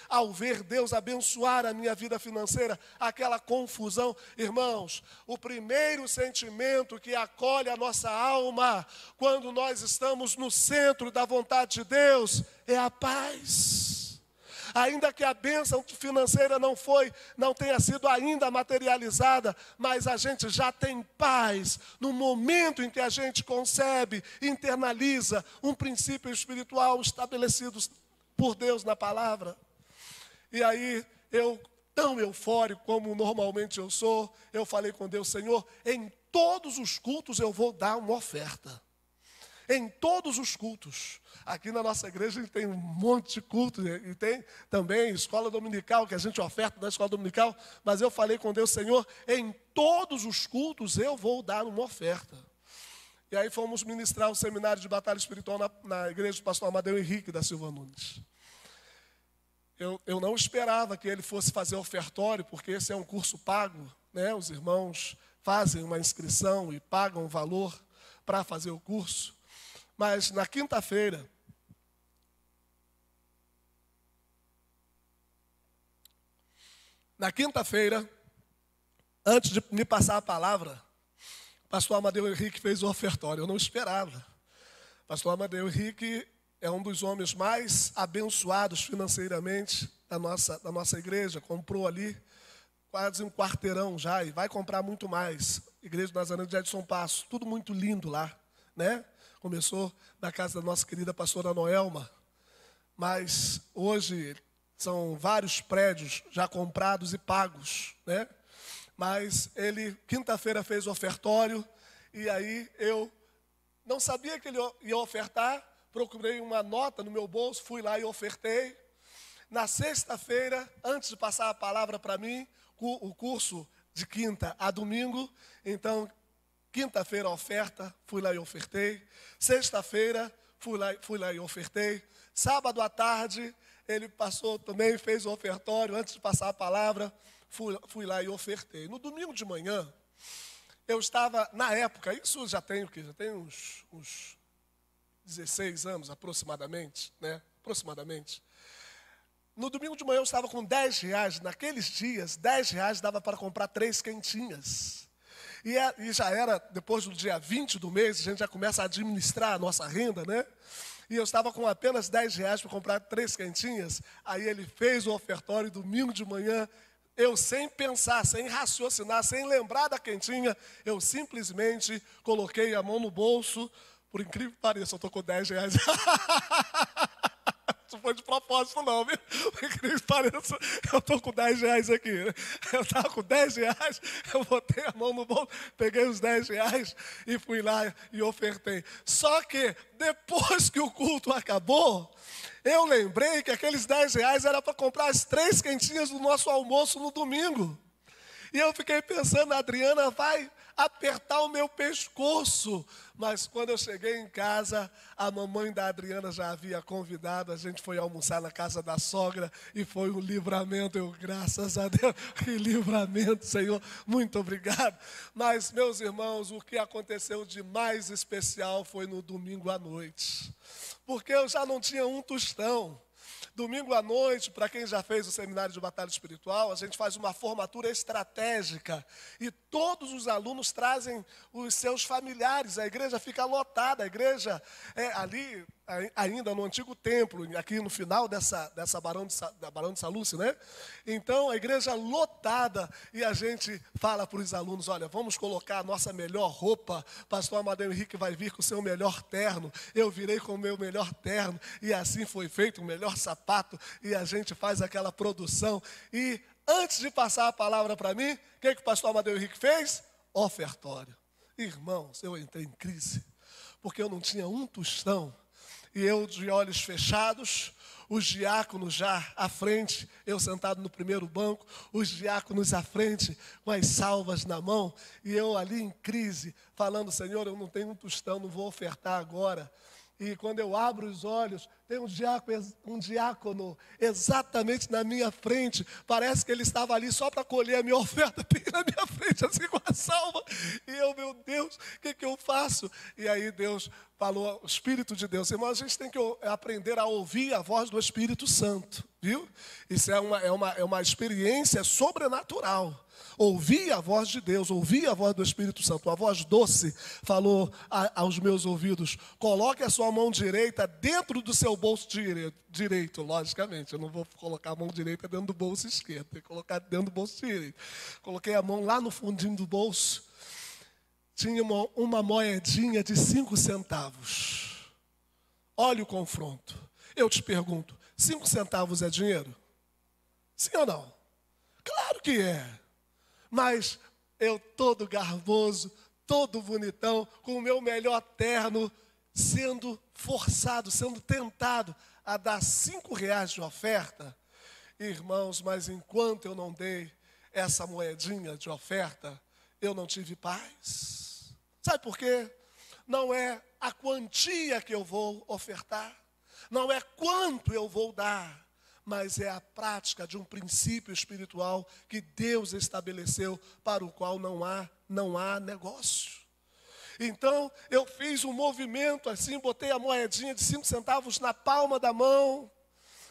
ao ver Deus abençoar a minha vida financeira, aquela confusão. Irmãos, o primeiro sentimento que acolhe a nossa alma, quando nós estamos no centro da vontade de Deus, é a paz. Ainda que a bênção financeira não tenha sido ainda materializada, mas a gente já tem paz no momento em que a gente concebe, internaliza um princípio espiritual estabelecido por Deus na palavra. E aí, eu, tão eufórico como normalmente eu sou, eu falei com Deus: Senhor, em todos os cultos eu vou dar uma oferta. Em todos os cultos. Aqui na nossa igreja a gente tem um monte de cultos, e tem também escola dominical, que a gente oferta na escola dominical, mas eu falei com Deus: Senhor, em todos os cultos eu vou dar uma oferta. E aí fomos ministrar o seminário de batalha espiritual na igreja do pastor Amadeu Henrique da Silva Nunes. Eu não esperava que ele fosse fazer ofertório, porque esse é um curso pago, né? Os irmãos fazem uma inscrição e pagam um valor para fazer o curso. Mas na quinta-feira, antes de me passar a palavra, o pastor Amadeu Henrique fez o ofertório. Eu não esperava. O pastor Amadeu Henrique é um dos homens mais abençoados financeiramente da nossa igreja. Comprou ali quase um quarteirão já e vai comprar muito mais. Igreja do Nazareno de Edson Passo, tudo muito lindo lá, né? Começou na casa da nossa querida pastora Noelma, mas hoje são vários prédios já comprados e pagos, né? Mas ele, quinta-feira, fez o ofertório, e aí eu não sabia que ele ia ofertar, procurei uma nota no meu bolso, fui lá e ofertei. Na sexta-feira, antes de passar a palavra para mim, o curso de quinta a domingo, então, quinta-feira, oferta, fui lá e ofertei. Sexta-feira, fui lá e ofertei. Sábado à tarde, ele passou também, fez o ofertório. Antes de passar a palavra, fui lá e ofertei. No domingo de manhã, eu estava, na época, isso já tem o quê? Já tem uns 16 anos aproximadamente, né? Aproximadamente. No domingo de manhã eu estava com R$10. Naqueles dias, R$10 dava para comprar 3 quentinhas. E já era, depois do dia 20 do mês, a gente já começa a administrar a nossa renda, né? E eu estava com apenas R$10 para comprar 3 quentinhas. Aí ele fez o ofertório, domingo de manhã, eu sem pensar, sem raciocinar, sem lembrar da quentinha, eu simplesmente coloquei a mão no bolso. Por incrível que pareça, eu estou com R$10. Não foi de propósito não, viu? Por incrível que pareça, eu estou com R$10 aqui. Eu estava com R$10, eu botei a mão no bolso, peguei os R$10 e fui lá e ofertei. Só que, depois que o culto acabou, eu lembrei que aqueles R$10 era para comprar as 3 quentinhas do nosso almoço no domingo. E eu fiquei pensando: a Adriana vai apertar o meu pescoço. Mas quando eu cheguei em casa, a mamãe da Adriana já havia convidado. A gente foi almoçar na casa da sogra e foi um livramento. Eu, graças a Deus, que livramento, Senhor, muito obrigado. Mas, meus irmãos, o que aconteceu de mais especial foi no domingo à noite. Porque eu já não tinha um tostão. Domingo à noite, para quem já fez o seminário de batalha espiritual, a gente faz uma formatura estratégica e todos os alunos trazem os seus familiares. A igreja fica lotada, a igreja é ali, ainda no antigo templo, aqui no final dessa Barão de Salúcio, né? Então, a igreja lotada e a gente fala para os alunos: olha, vamos colocar a nossa melhor roupa, pastor Amadeu Henrique vai vir com o seu melhor terno, eu virei com o meu melhor terno, e assim foi feito o melhor sapato, e a gente faz aquela produção. E antes de passar a palavra para mim, o que o pastor Amadeu Henrique fez? Ofertório. Irmãos, eu entrei em crise, porque eu não tinha um tostão. e eu de olhos fechados, os diáconos já à frente, eu sentado no primeiro banco, os diáconos à frente, com as salvas na mão, e eu ali em crise, falando, Senhor, eu não tenho um tostão, não vou ofertar agora. E quando eu abro os olhos, tem um diácono exatamente na minha frente. Parece que ele estava ali só para colher a minha oferta, bem na minha frente, assim com a salva. E eu, meu Deus, o que eu faço? E aí Deus falou, o Espírito de Deus. Irmão, a gente tem que aprender a ouvir a voz do Espírito Santo, viu? Isso é uma experiência sobrenatural. Ouvi a voz de Deus, ouvi a voz do Espírito Santo, a voz doce falou aos meus ouvidos, coloque a sua mão direita dentro do seu bolso direito, logicamente, eu não vou colocar a mão direita dentro do bolso esquerdo, tem que colocar dentro do bolso direito. Coloquei a mão lá no fundinho do bolso, tinha uma moedinha de 5 centavos. Olha o confronto. Eu te pergunto, 5 centavos é dinheiro? Sim ou não? Claro que é. Mas eu todo garboso, todo bonitão, com o meu melhor terno, sendo forçado, sendo tentado a dar 5 reais de oferta. Irmãos, mas enquanto eu não dei essa moedinha de oferta, eu não tive paz. Sabe por quê? Não é a quantia que eu vou ofertar, não é quanto eu vou dar, mas é a prática de um princípio espiritual que Deus estabeleceu, para o qual não há negócio. Então, eu fiz um movimento assim, botei a moedinha de 5 centavos na palma da mão,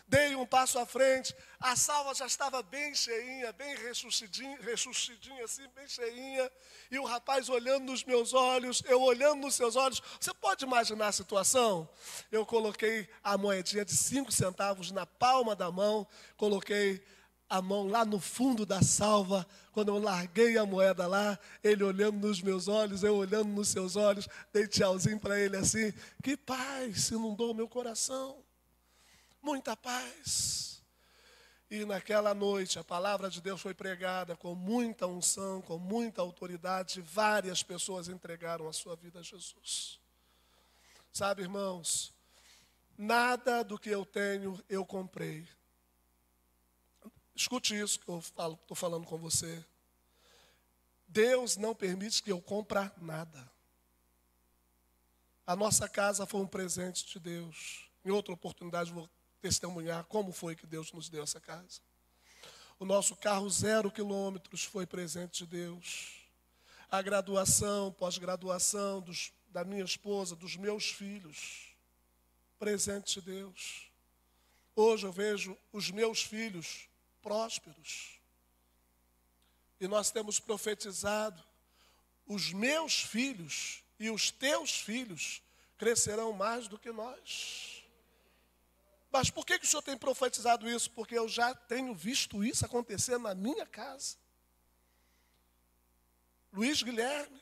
dei um passo à frente, a salva já estava bem cheinha, bem rechonchidinha assim, bem cheinha, e o rapaz olhando nos meus olhos, eu olhando nos seus olhos. Você pode imaginar a situação? Eu coloquei a moedinha de 5 centavos na palma da mão, coloquei a mão lá no fundo da salva. Quando eu larguei a moeda lá, ele olhando nos meus olhos, eu olhando nos seus olhos, dei tchauzinho para ele assim, que paz inundou o meu coração. Muita paz. E naquela noite a palavra de Deus foi pregada com muita unção, com muita autoridade. Várias pessoas entregaram a sua vida a Jesus. Sabe, irmãos, nada do que eu tenho eu comprei. Escute isso que eu estou falando com você. Deus não permite que eu compre nada. A nossa casa foi um presente de Deus. Em outra oportunidade vou testemunhar como foi que Deus nos deu essa casa. O nosso carro 0 quilômetros foi presente de Deus. A graduação, pós-graduação da minha esposa, dos meus filhos, presente de Deus. Hoje eu vejo os meus filhos prósperos. E nós temos profetizado, os meus filhos e os teus filhos crescerão mais do que nós. Mas por que o Senhor tem profetizado isso? Porque eu já tenho visto isso acontecer na minha casa. Luiz Guilherme,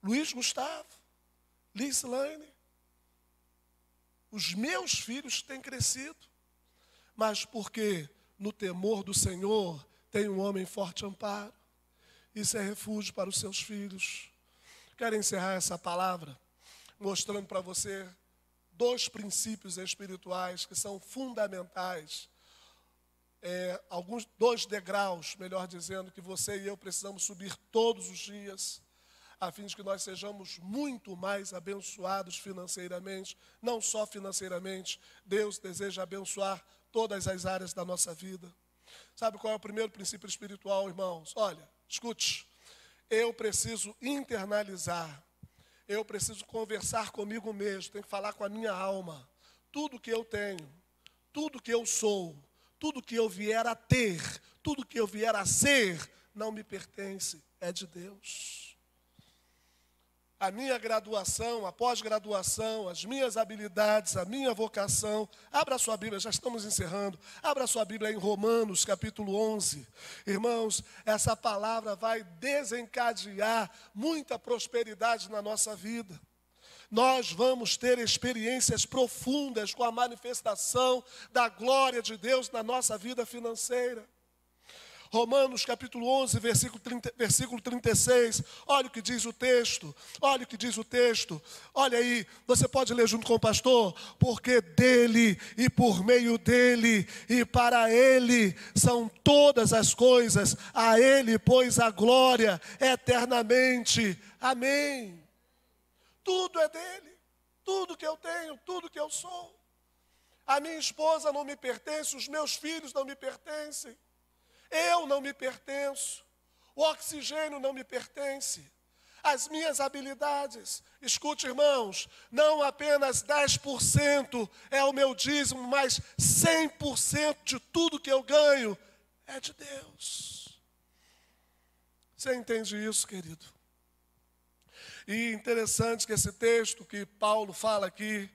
Luiz Gustavo, Lislaine, os meus filhos têm crescido. Mas porque no temor do Senhor tem um homem forte amparo. Isso é refúgio para os seus filhos. Quero encerrar essa palavra mostrando para você 2 princípios espirituais que são fundamentais. 2 degraus, melhor dizendo, que você e eu precisamos subir todos os dias, a fim de que nós sejamos muito mais abençoados financeiramente. Não só financeiramente, Deus deseja abençoar todas as áreas da nossa vida. Sabe qual é o primeiro princípio espiritual, irmãos? Olha, escute, eu preciso internalizar. Eu preciso conversar comigo mesmo, tenho que falar com a minha alma. Tudo que eu tenho, tudo que eu sou, tudo que eu vier a ter, tudo que eu vier a ser, não me pertence, é de Deus. A minha graduação, a pós-graduação, as minhas habilidades, a minha vocação. Abra a sua Bíblia, já estamos encerrando. Abra a sua Bíblia em Romanos, capítulo 11. Irmãos, essa palavra vai desencadear muita prosperidade na nossa vida. Nós vamos ter experiências profundas com a manifestação da glória de Deus na nossa vida financeira. Romanos capítulo 11, versículo 36, olha o que diz o texto, olha o que diz o texto, olha aí, você pode ler junto com o pastor, porque dele e por meio dele e para ele são todas as coisas, a ele, pois, a glória eternamente, amém. Tudo é dele, tudo que eu tenho, tudo que eu sou. A minha esposa não me pertence, os meus filhos não me pertencem. Eu não me pertenço, o oxigênio não me pertence, as minhas habilidades, escute irmãos, não apenas 10% é o meu dízimo, mas 100% de tudo que eu ganho é de Deus. Você entende isso, querido? E interessante que esse texto que Paulo fala aqui,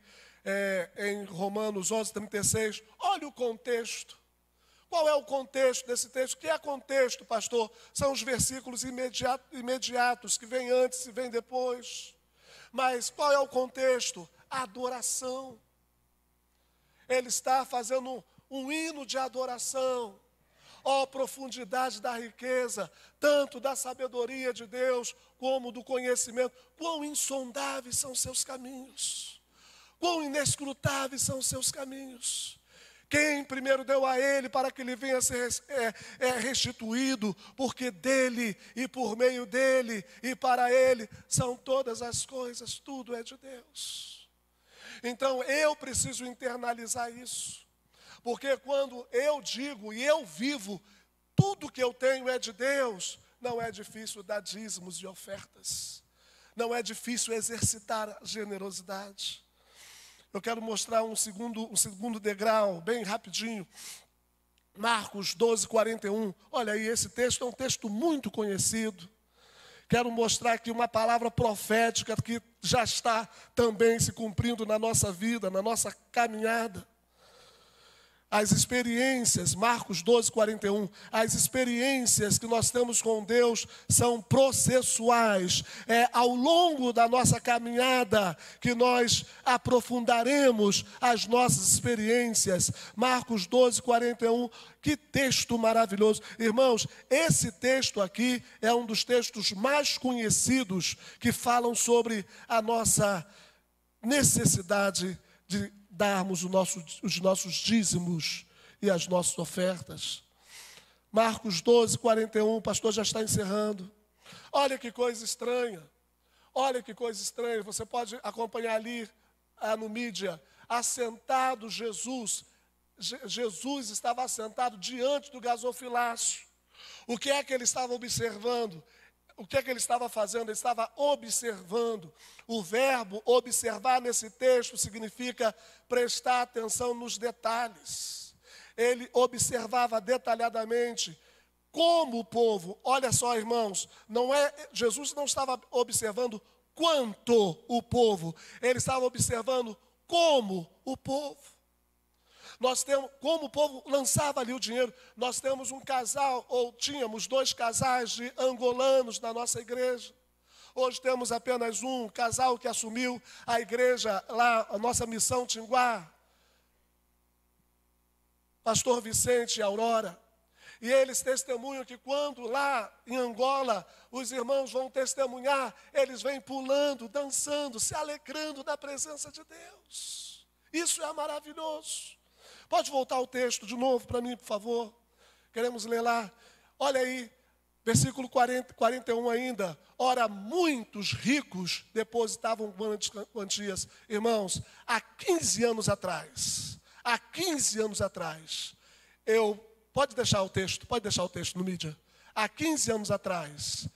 em Romanos 11, 36, olha o contexto. Qual é o contexto desse texto? O que é contexto, pastor? São os versículos imediatos, que vêm antes e vêm depois. Mas qual é o contexto? Adoração. Ele está fazendo um hino de adoração. Ó, profundidade da riqueza, tanto da sabedoria de Deus, como do conhecimento. Quão insondáveis são os seus caminhos. Quão inescrutáveis são os seus caminhos. Quem primeiro deu a ele para que ele venha a ser restituído, porque dele e por meio dele e para ele são todas as coisas, tudo é de Deus. Então eu preciso internalizar isso, porque quando eu digo e eu vivo, tudo que eu tenho é de Deus, não é difícil dar dízimos e ofertas, não é difícil exercitar a generosidade. Eu quero mostrar um segundo degrau, bem rapidinho. Marcos 12, 41. Olha aí, esse texto é um texto muito conhecido. Quero mostrar aqui uma palavra profética que já está também se cumprindo na nossa vida, na nossa caminhada. As experiências, Marcos 12, 41, as experiências que nós temos com Deus são processuais. É ao longo da nossa caminhada que nós aprofundaremos as nossas experiências. Marcos 12, 41, que texto maravilhoso. Irmãos, esse texto aqui é um dos textos mais conhecidos que falam sobre a nossa necessidade de darmos os nossos dízimos e as nossas ofertas. Marcos 12, 41, o pastor já está encerrando. Olha que coisa estranha. Olha que coisa estranha. Você pode acompanhar ali no mídia. Assentado Jesus. Jesus estava assentado diante do gasofilácio. O que é que ele estava observando? O que é que ele estava fazendo? Ele estava observando. O verbo observar nesse texto significa prestar atenção nos detalhes. Ele observava detalhadamente como o povo, olha só irmãos, Jesus não estava observando quanto o povo, ele estava observando como o povo. Como o povo lançava ali o dinheiro. Nós temos um casal, ou tínhamos 2 casais de angolanos na nossa igreja. Hoje temos apenas um casal que assumiu a igreja lá, a nossa missão Tinguá. Pastor Vicente e Aurora. E eles testemunham que quando lá em Angola os irmãos vão testemunhar, eles vêm pulando, dançando, se alegrando da presença de Deus. Isso é maravilhoso. Pode voltar o texto de novo para mim, por favor. Queremos ler lá. Olha aí, versículo 41 ainda. Ora, muitos ricos depositavam grandes quantias. Irmãos, há 15 anos atrás, pode deixar o texto no mídia. Há 15 anos atrás,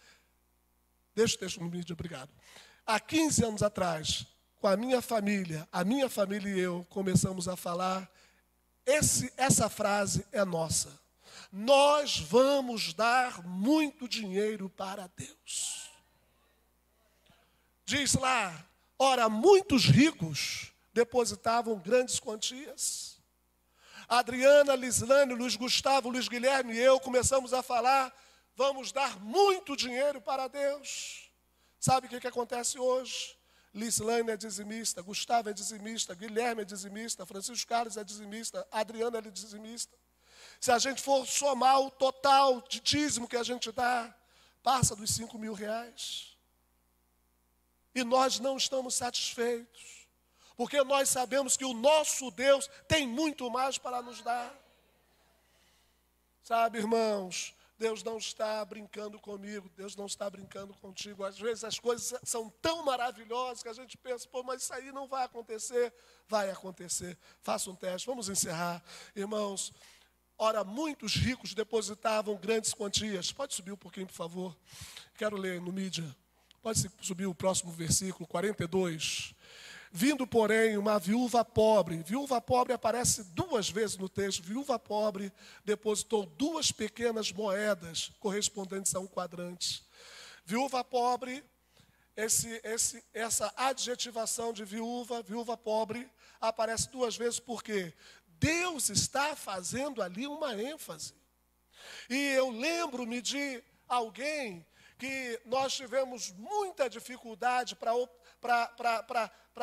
deixa o texto no mídia, obrigado. Há 15 anos atrás, com a minha família e eu começamos a falar. Essa frase é nossa. Nós vamos dar muito dinheiro para Deus. Diz lá, ora, muitos ricos depositavam grandes quantias. Adriana, Lislane, Luiz Gustavo, Luiz Guilherme e eu começamos a falar, vamos dar muito dinheiro para Deus. Sabe o que acontece hoje? Lislane é dizimista, Gustavo é dizimista, Guilherme é dizimista, Francisco Carlos é dizimista, Adriana é dizimista. Se a gente for somar o total de dízimo que a gente dá, passa dos 5.000. E nós não estamos satisfeitos, porque nós sabemos que o nosso Deus tem muito mais para nos dar. Sabe, irmãos, Deus não está brincando comigo, Deus não está brincando contigo. Às vezes as coisas são tão maravilhosas que a gente pensa, pô, mas isso aí não vai acontecer. Vai acontecer. Faça um teste, vamos encerrar. Irmãos, ora, muitos ricos depositavam grandes quantias. Pode subir um pouquinho, por favor. Quero ler no mídia. Pode subir o próximo versículo, 42. Vindo, porém, uma viúva pobre. Viúva pobre aparece 2 vezes no texto. Viúva pobre depositou 2 pequenas moedas, correspondentes a um quadrante. Viúva pobre, essa adjetivação de viúva pobre, aparece 2 vezes porque Deus está fazendo ali uma ênfase. E eu lembro-me de alguém que nós tivemos muita dificuldade para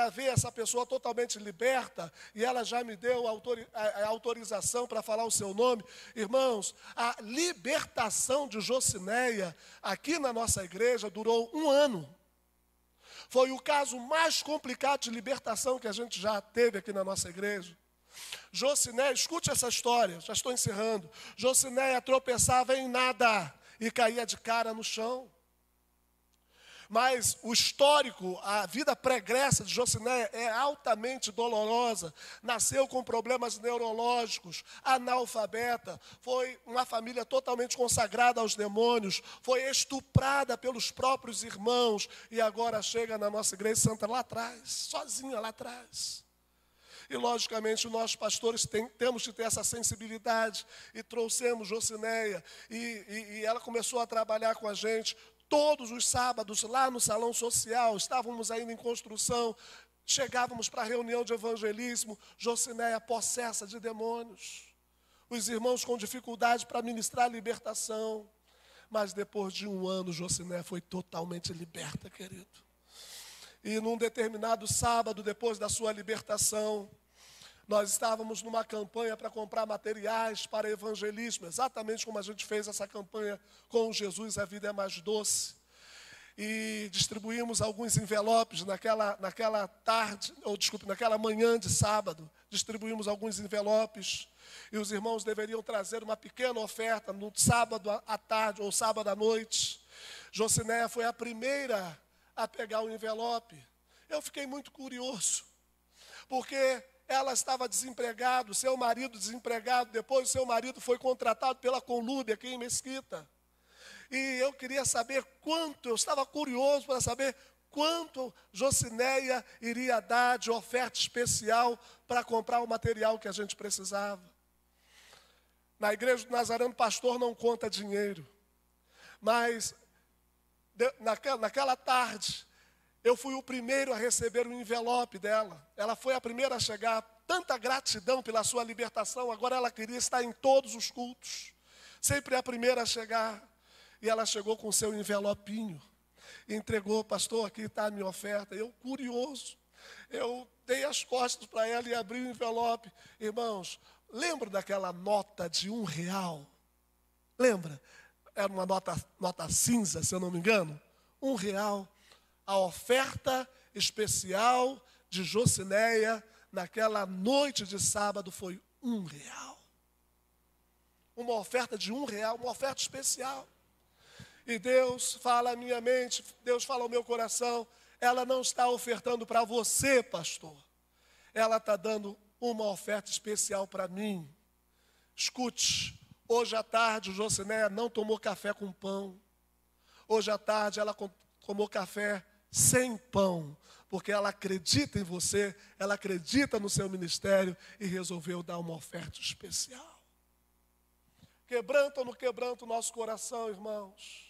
ver essa pessoa totalmente liberta, e ela já me deu a autorização para falar o seu nome. Irmãos, a libertação de Josinéia aqui na nossa igreja durou 1 ano. Foi o caso mais complicado de libertação que a gente já teve aqui na nossa igreja. Josinéia, escute essa história, já estou encerrando. Josinéia tropeçava em nada e caía de cara no chão. Mas o histórico, a vida pregressa de Josinéia é altamente dolorosa. Nasceu com problemas neurológicos, analfabeta, foi uma família totalmente consagrada aos demônios, foi estuprada pelos próprios irmãos e agora chega na nossa igreja santa lá atrás, sozinha lá atrás. E, logicamente, nós pastores temos que ter essa sensibilidade. E trouxemos Josinéia. E ela começou a trabalhar com a gente todos os sábados, lá no salão social. Estávamos ainda em construção. Chegávamos para a reunião de evangelismo. Josinéia possessa de demônios. Os irmãos com dificuldade para ministrar a libertação. Mas depois de 1 ano, Josinéia foi totalmente liberta, querido. E num determinado sábado, depois da sua libertação, nós estávamos numa campanha para comprar materiais para evangelismo, exatamente como a gente fez essa campanha com Jesus, a vida é mais doce. E distribuímos alguns envelopes naquela manhã de sábado. Distribuímos alguns envelopes e os irmãos deveriam trazer uma pequena oferta no sábado à tarde ou sábado à noite. Josinéia foi a primeira a pegar o envelope. Eu fiquei muito curioso, porque ela estava desempregada, seu marido desempregado, depois o seu marido foi contratado pela Conlube aqui em Mesquita. E eu queria saber eu estava curioso para saber quanto Josinéia iria dar de oferta especial para comprar o material que a gente precisava. Na igreja do Nazareno, o pastor não conta dinheiro, mas naquela tarde, eu fui o primeiro a receber o envelope dela. Ela foi a primeira a chegar. Tanta gratidão pela sua libertação. Agora ela queria estar em todos os cultos. Sempre a primeira a chegar. E ela chegou com o seu envelopinho. E entregou, pastor, aqui está a minha oferta. Eu, curioso, eu dei as costas para ela e abri o envelope. Irmãos, lembra daquela nota de R$1? Lembra? Era uma nota cinza, se eu não me engano. R$1. A oferta especial de Josinéia naquela noite de sábado foi R$1. Uma oferta de R$1, uma oferta especial. E Deus fala à minha mente, Deus fala ao meu coração, ela não está ofertando para você, pastor. Ela está dando uma oferta especial para mim. Escute, hoje à tarde Josinéia não tomou café com pão. Hoje à tarde ela tomou café sem pão, porque ela acredita em você, ela acredita no seu ministério e resolveu dar uma oferta especial. Quebranta ou não quebranta o nosso coração, irmãos?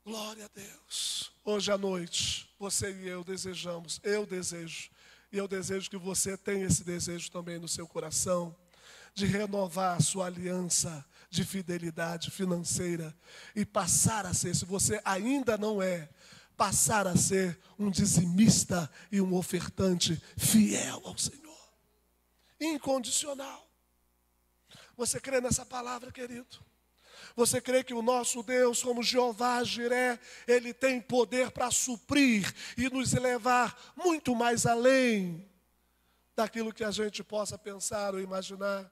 Glória a Deus. Hoje à noite, você e eu desejamos, eu desejo que você tenha esse desejo também no seu coração, de renovar a sua aliança de fidelidade financeira e passar a ser, se você ainda não é, passar a ser um dizimista e um ofertante fiel ao Senhor. Incondicional. Você crê nessa palavra, querido? Você crê que o nosso Deus, como Jeová Jiré, Ele tem poder para suprir e nos levar muito mais além daquilo que a gente possa pensar ou imaginar?